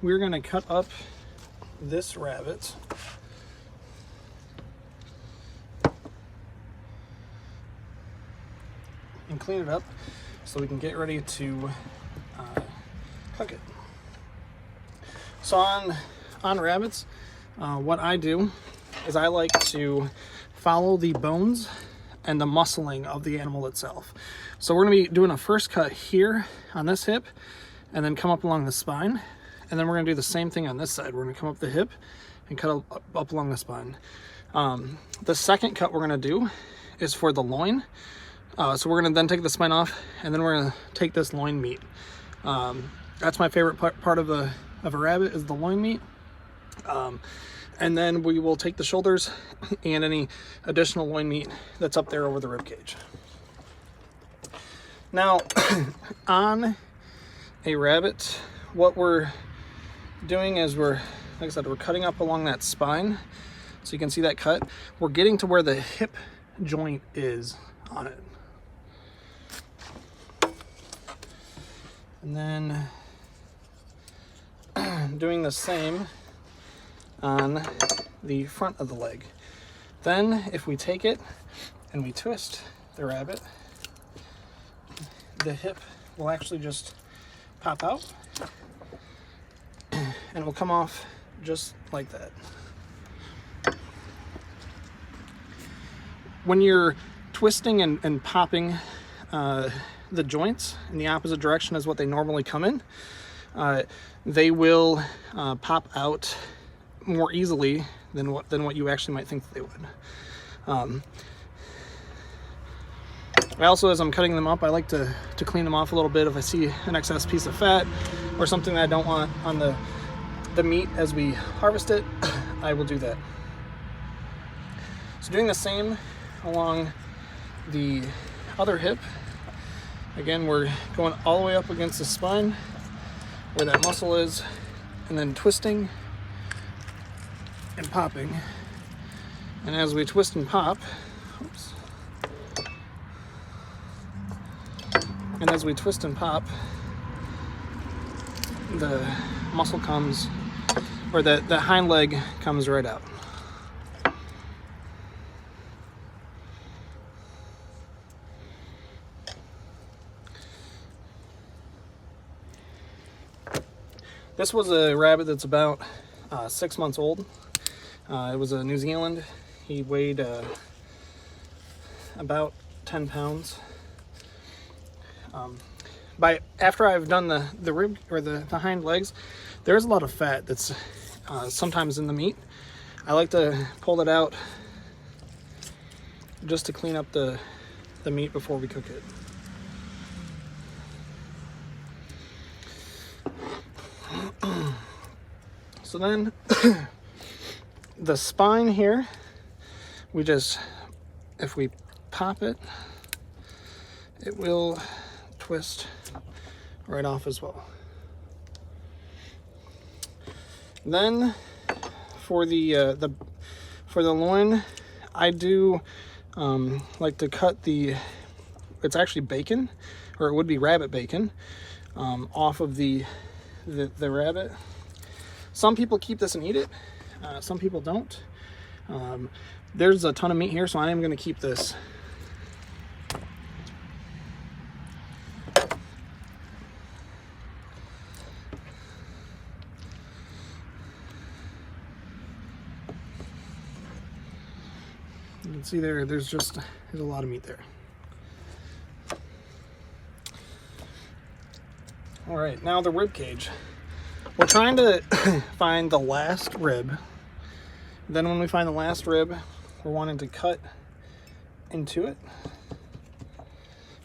we're going to cut up this rabbit. And clean it up so we can get ready to cook it. So on rabbits, what I do is I like to follow the bones and the muscling of the animal itself. So we're going to be doing a first cut here on this hip and then come up along the spine. And then we're going to do the same thing on this side. We're going to come up the hip and cut up along the spine. The second cut we're going to do is for the loin. So we're going to then take the spine off, and then we're going to take this loin meat. That's my favorite part of a rabbit, is the loin meat. And then we will take the shoulders and any additional loin meat that's up there over the rib cage. Now, on a rabbit, what we're doing is like I said, we're cutting up along that spine. So you can see that cut. We're getting to where the hip joint is on it. And then doing the same on the front of the leg. Then if we take it and we twist the rabbit, the hip will actually just pop out and will come off just like that. When you're twisting and popping the joints in the opposite direction as what they normally come in, they will pop out more easily than what you actually might think they would. I also, as I'm cutting them up, I like to clean them off a little bit. If I see an excess piece of fat or something that I don't want on the meat as we harvest it, I will do that. So doing the same along the other hip. Again, we're going all the way up against the spine where that muscle is, and then twisting and popping. And as we twist and pop, oops. And as we twist and pop, the muscle comes, or the hind leg comes right out. This was a rabbit that's about 6 months old. It was a New Zealand. He weighed about 10 pounds. After I've done the rib or the hind legs, there's a lot of fat that's sometimes in the meat. I like to pull it out just to clean up the meat before we cook it. So then the spine here, if we pop it, it will twist right off as well. Then for the loin, I do like to cut it's actually bacon, or it would be rabbit bacon, off of the rabbit. Some people keep this and eat it. Some people don't. There's a ton of meat here, so I am going to keep this. You can see there's a lot of meat there. All right, now the rib cage. We're trying to find the last rib. Then when we find the last rib, we're wanting to cut into it.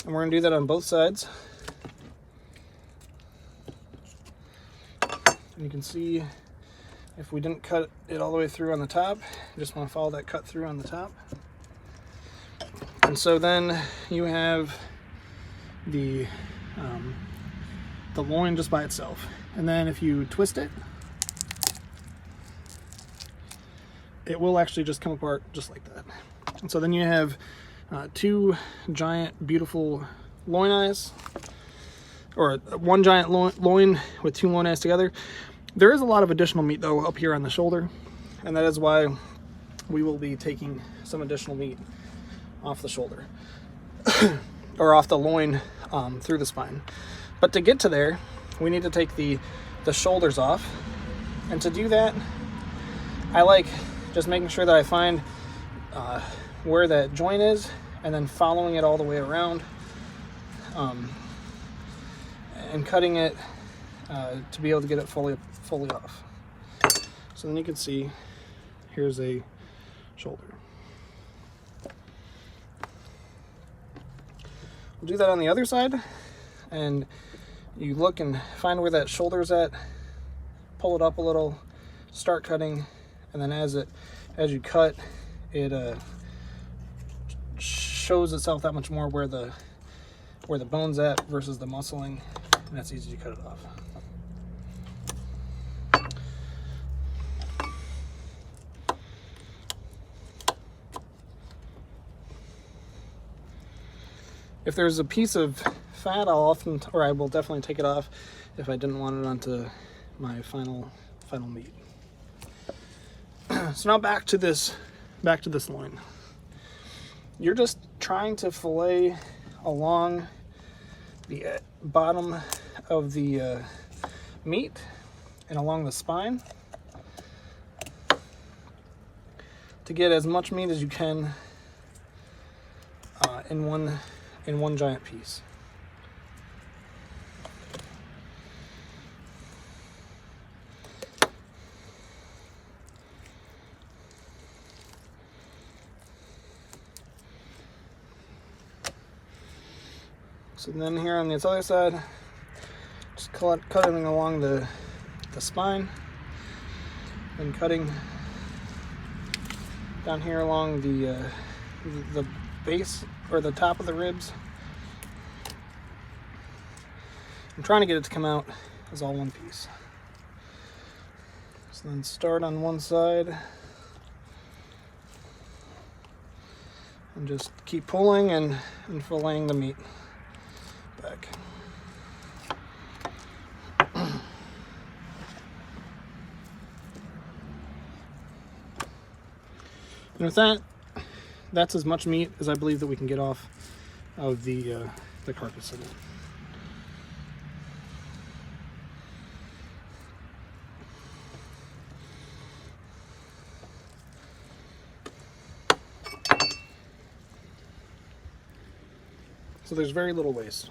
And we're going to do that on both sides. And you can see if we didn't cut it all the way through on the top, you just want to follow that cut through on the top. And so then you have the loin just by itself. And then if you twist it, it will actually just come apart just like that. And so then you have two giant, beautiful loin eyes, or one giant loin with two loin eyes together. There is a lot of additional meat though up here on the shoulder, and that is why we will be taking some additional meat off the shoulder or off the loin through the spine. But to get to there, we need to take the shoulders off, and to do that, I like just making sure that I find where that joint is, and then following it all the way around, and cutting it to be able to get it fully off. So then you can see here's a shoulder. We'll do that on the other side, and you look and find where that shoulder is at, pull it up a little, start cutting, and then as you cut, it shows itself that much more where the bone's at versus the muscling, and that's easy to cut it off. If there's a piece of fat, I will definitely take it off if I didn't want it onto my final meat. So now back to this loin. You're just trying to fillet along the bottom of the meat and along the spine to get as much meat as you can in one giant piece. So then here on this other side, just cutting along the spine, and cutting down here along the base or the top of the ribs. I'm trying to get it to come out as all one piece. So then start on one side and just keep pulling and filleting the meat back. And with that, that's as much meat as I believe that we can get off of the carcass of it. So there's very little waste.